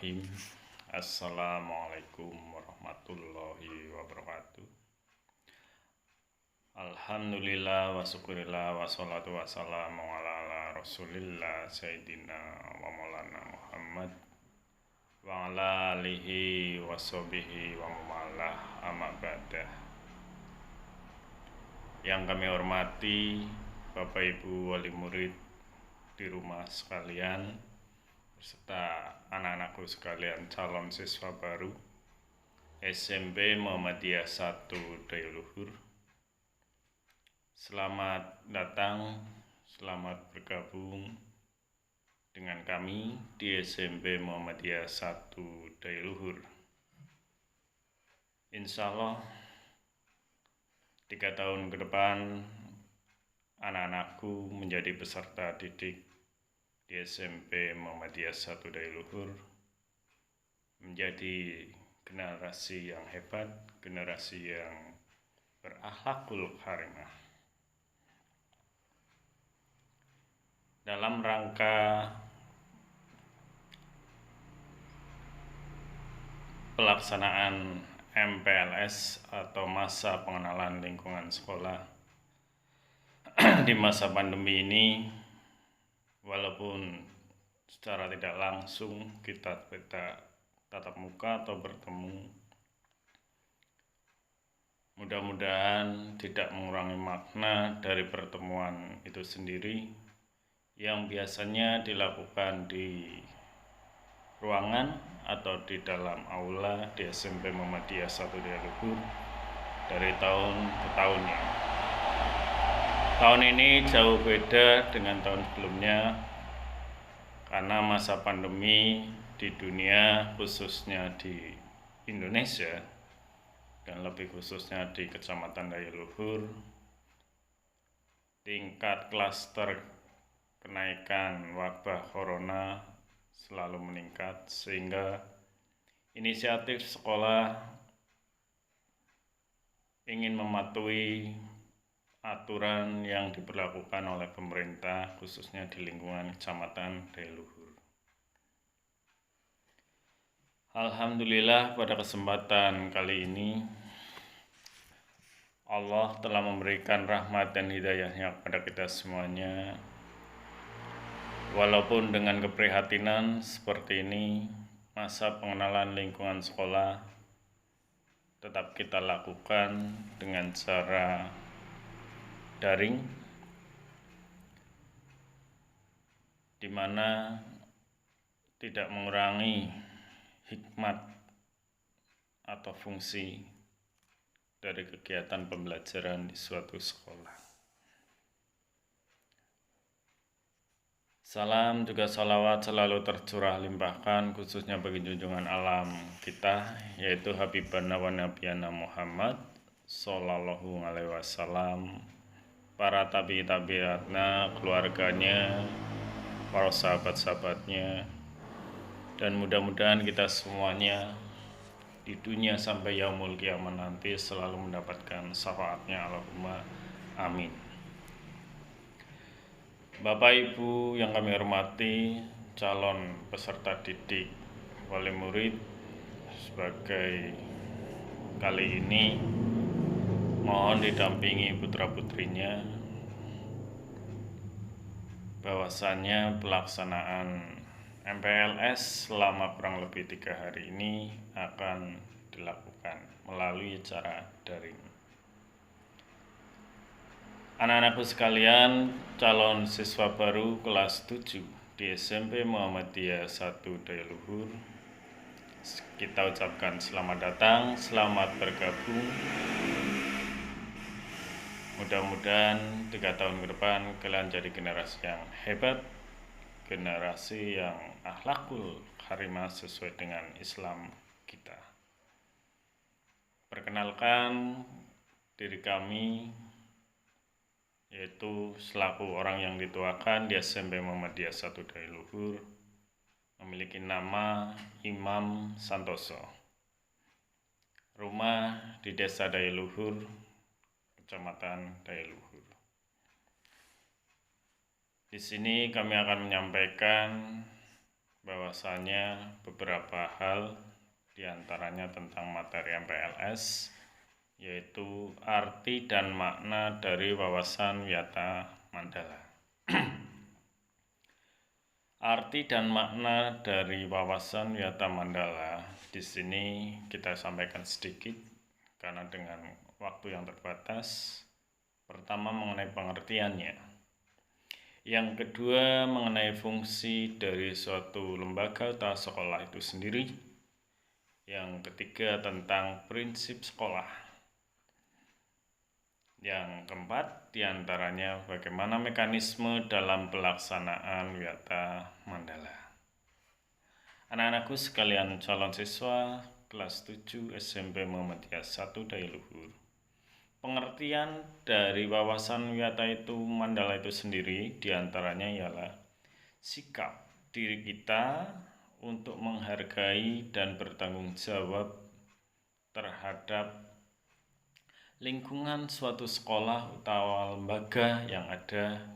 Bismillahirrahmanirrahim. Assalamualaikum warahmatullahi wabarakatuh. Alhamdulillah wa syukurillah wa salatu wassalamu ala rasulillah Sayyidina wa maulana Muhammad wa ala alihi wa sahbihi wa mawalah amma ba'dah. Yang kami hormati Bapak Ibu wali murid di rumah sekalian beserta anak-anakku sekalian calon siswa baru SMP Muhammadiyah 1 Dayuluhur. Selamat datang, selamat bergabung dengan kami di SMP Muhammadiyah 1 Dayuluhur. Insya Allah 3 tahun ke depan anak-anakku menjadi peserta didik di SMP Muhammadiyah 1 Dayuluhur, menjadi generasi yang hebat, generasi yang berakhlakul karimah. Dalam rangka pelaksanaan MPLS atau masa pengenalan lingkungan sekolah di masa pandemi ini, walaupun secara tidak langsung kita tatap muka atau bertemu, mudah-mudahan tidak mengurangi makna dari pertemuan itu sendiri yang biasanya dilakukan di ruangan atau di dalam aula di SMP Muhammadiyah 1 Dayuluhur dari tahun ke tahunnya. Tahun ini jauh beda dengan tahun sebelumnya karena masa pandemi di dunia, khususnya di Indonesia dan lebih khususnya di Kecamatan Dayuluhur, tingkat klaster kenaikan wabah corona selalu meningkat, sehingga inisiatif sekolah ingin mematuhi aturan yang diberlakukan oleh pemerintah khususnya di lingkungan Kecamatan Dayuluhur. Alhamdulillah pada kesempatan kali ini Allah telah memberikan rahmat dan hidayahnya kepada kita semuanya. Walaupun dengan keprihatinan seperti ini, masa pengenalan lingkungan sekolah tetap kita lakukan dengan cara daring, di mana tidak mengurangi hikmat atau fungsi dari kegiatan pembelajaran di suatu sekolah. Salam juga salawat selalu tercurah limpahkan khususnya bagi junjungan alam kita, yaitu Habibana wa Nabiyana Muhammad Sallallahu alaihi wasallam, para tabi'atnya, keluarganya, para sahabat-sahabatnya, dan mudah-mudahan kita semuanya di dunia sampai yaumul kiamat nanti selalu mendapatkan syafaatnya. Allahumma amin. Bapak Ibu yang kami hormati, calon peserta didik wali murid, sebagai kali ini mohon didampingi putra-putrinya bahwasannya pelaksanaan MPLS selama kurang lebih 3 hari ini akan dilakukan melalui cara daring. Anak-anakku sekalian, calon siswa baru kelas 7 di SMP Muhammadiyah 1 Dayuluhur, kita ucapkan selamat datang, selamat bergabung. Mudah-mudahan 3 tahun ke depan kalian jadi generasi yang hebat, generasi yang akhlakul karimah sesuai dengan Islam kita. Perkenalkan diri kami, yaitu selaku orang yang dituakan di SMP Muhammadiyah 1 Dayuluhur, memiliki nama Imam Santoso. Rumah di Desa Dayuluhur, Kecamatan Dayuluhur. Di sini kami akan menyampaikan bahwasanya beberapa hal diantaranya tentang materi MPLS, yaitu arti dan makna dari wawasan Wiyata Mandala. Arti dan makna dari wawasan Wiyata Mandala di sini kita sampaikan sedikit karena dengan waktu yang terbatas. Pertama mengenai pengertiannya. Yang kedua mengenai fungsi dari suatu lembaga atau sekolah itu sendiri. Yang ketiga tentang prinsip sekolah. Yang keempat diantaranya bagaimana mekanisme dalam pelaksanaan Wiyata Mandala. Anak-anakku sekalian calon siswa kelas 7 SMP Muhammadiyah 1 Dailuhur. Pengertian dari wawasan Wiyata Mandala itu sendiri diantaranya ialah sikap diri kita untuk menghargai dan bertanggung jawab terhadap lingkungan suatu sekolah atau lembaga yang ada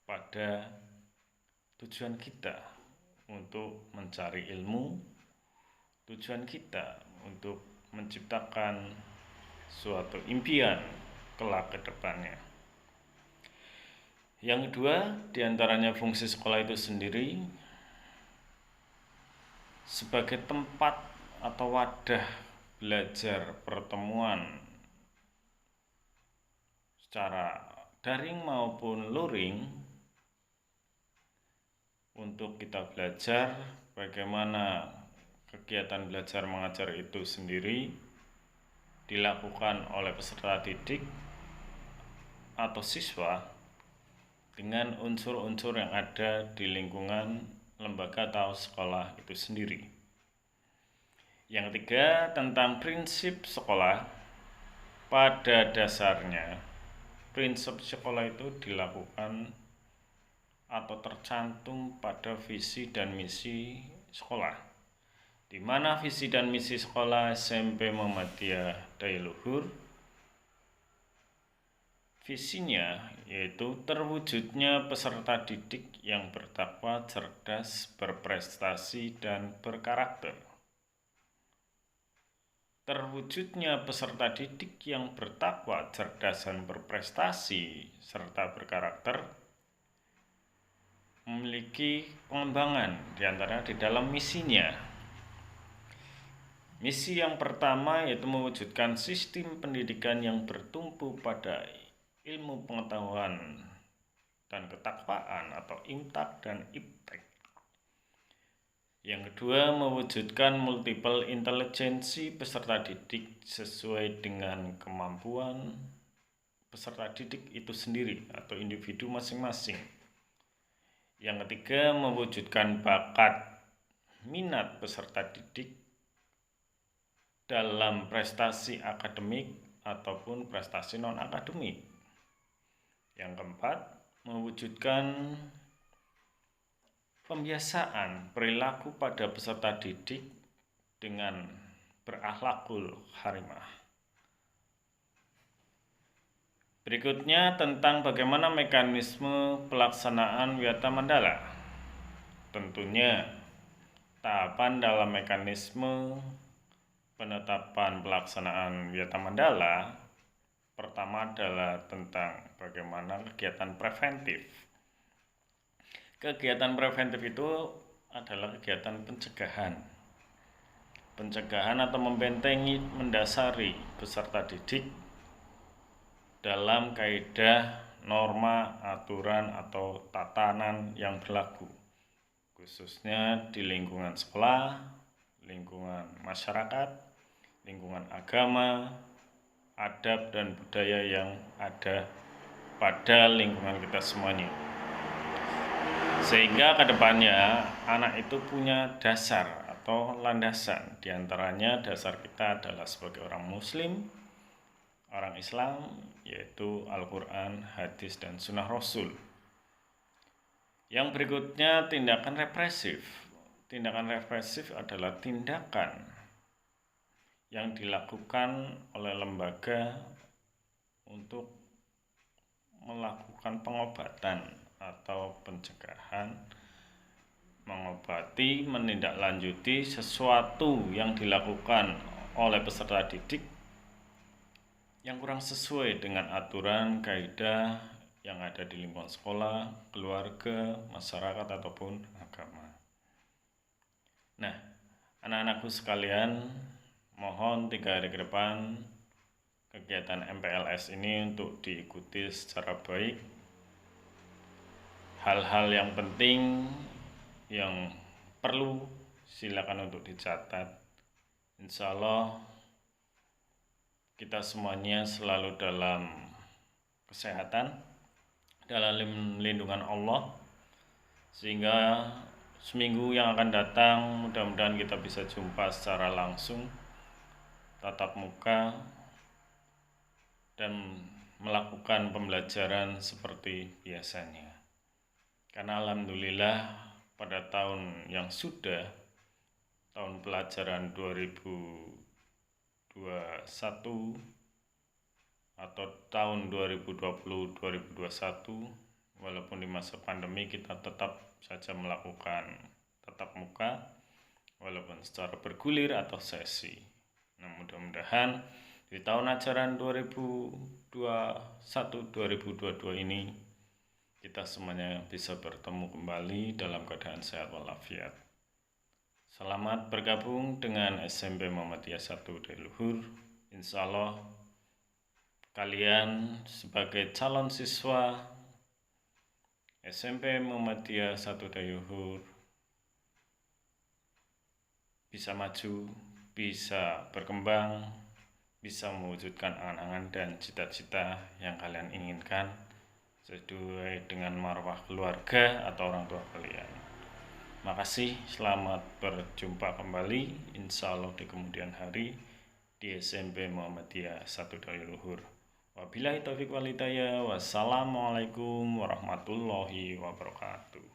pada tujuan kita untuk mencari ilmu, tujuan kita untuk menciptakan suatu impian kelak ke depannya. Yang kedua, diantaranya fungsi sekolah itu sendiri sebagai tempat atau wadah belajar pertemuan secara daring maupun luring untuk kita belajar bagaimana kegiatan belajar mengajar itu sendiri dilakukan oleh peserta didik atau siswa dengan unsur-unsur yang ada di lingkungan lembaga atau sekolah itu sendiri. Yang ketiga tentang prinsip sekolah. Pada dasarnya prinsip sekolah itu dilakukan atau tercantum pada visi dan misi sekolah, di mana visi dan misi sekolah SMP Muhammadiyah Dailuhur, visinya yaitu terwujudnya peserta didik yang bertakwa, cerdas, berprestasi, dan berkarakter. Terwujudnya peserta didik yang bertakwa, cerdas, dan berprestasi, serta berkarakter memiliki pengembangan diantara di dalam misinya. Misi yang pertama yaitu mewujudkan sistem pendidikan yang bertumpu pada ilmu pengetahuan dan ketakwaan atau imtak dan iptek. Yang kedua, mewujudkan multiple intelijensi peserta didik sesuai dengan kemampuan peserta didik itu sendiri atau individu masing-masing. Yang ketiga, mewujudkan bakat minat peserta didik dalam prestasi akademik ataupun prestasi non-akademik. Yang keempat, mewujudkan pembiasaan perilaku pada peserta didik dengan berakhlakul karimah. Berikutnya tentang bagaimana mekanisme pelaksanaan Wiyata Mandala. Tentunya tahapan dalam mekanisme penetapan pelaksanaan Wiyata Mandala pertama adalah tentang bagaimana kegiatan preventif. Kegiatan preventif itu adalah kegiatan pencegahan atau membentengi, mendasari peserta didik dalam kaidah, norma, aturan, atau tatanan yang berlaku, khususnya di lingkungan sekolah, lingkungan masyarakat, lingkungan agama, adab dan budaya yang ada pada lingkungan kita semuanya. Sehingga kedepannya anak itu punya dasar atau landasan. Di antaranya dasar kita adalah sebagai orang muslim, orang Islam, yaitu Al-Quran, hadis, dan sunnah Rasul. Yang berikutnya tindakan represif. Tindakan represif adalah tindakan yang dilakukan oleh lembaga untuk melakukan pengobatan atau pencegahan mengobati, menindaklanjuti sesuatu yang dilakukan oleh peserta didik yang kurang sesuai dengan aturan, kaidah yang ada di lingkungan sekolah, keluarga, masyarakat, ataupun agama. Nah, anak-anakku sekalian, mohon 3 hari ke depan kegiatan MPLS ini untuk diikuti secara baik. Hal-hal yang penting yang perlu silakan untuk dicatat. Insya Allah kita semuanya selalu dalam kesehatan, dalam lindungan Allah, sehingga seminggu yang akan datang mudah-mudahan kita bisa jumpa secara langsung, tatap muka, dan melakukan pembelajaran seperti biasanya. Karena alhamdulillah pada tahun yang sudah, tahun pelajaran 2021 atau tahun 2020-2021, walaupun di masa pandemi kita tetap saja melakukan tatap muka walaupun secara bergulir atau sesi. Nah, mudah-mudahan di tahun ajaran 2021-2022 ini kita semuanya bisa bertemu kembali dalam keadaan sehat walafiat. Selamat bergabung dengan SMP Muhammadiyah 1 Daya Luhur. Insya Allah kalian sebagai calon siswa SMP Muhammadiyah 1 Daya Luhur bisa maju, bisa berkembang, bisa mewujudkan angan-angan dan cita-cita yang kalian inginkan sesuai dengan marwah keluarga atau orang tua kalian. Makasih, selamat berjumpa kembali insya Allah di kemudian hari di SMP Muhammadiyah 1 Daya Luhur. Wabillahi taufiq wal hidayah. Wassalamualaikum warahmatullahi wabarakatuh.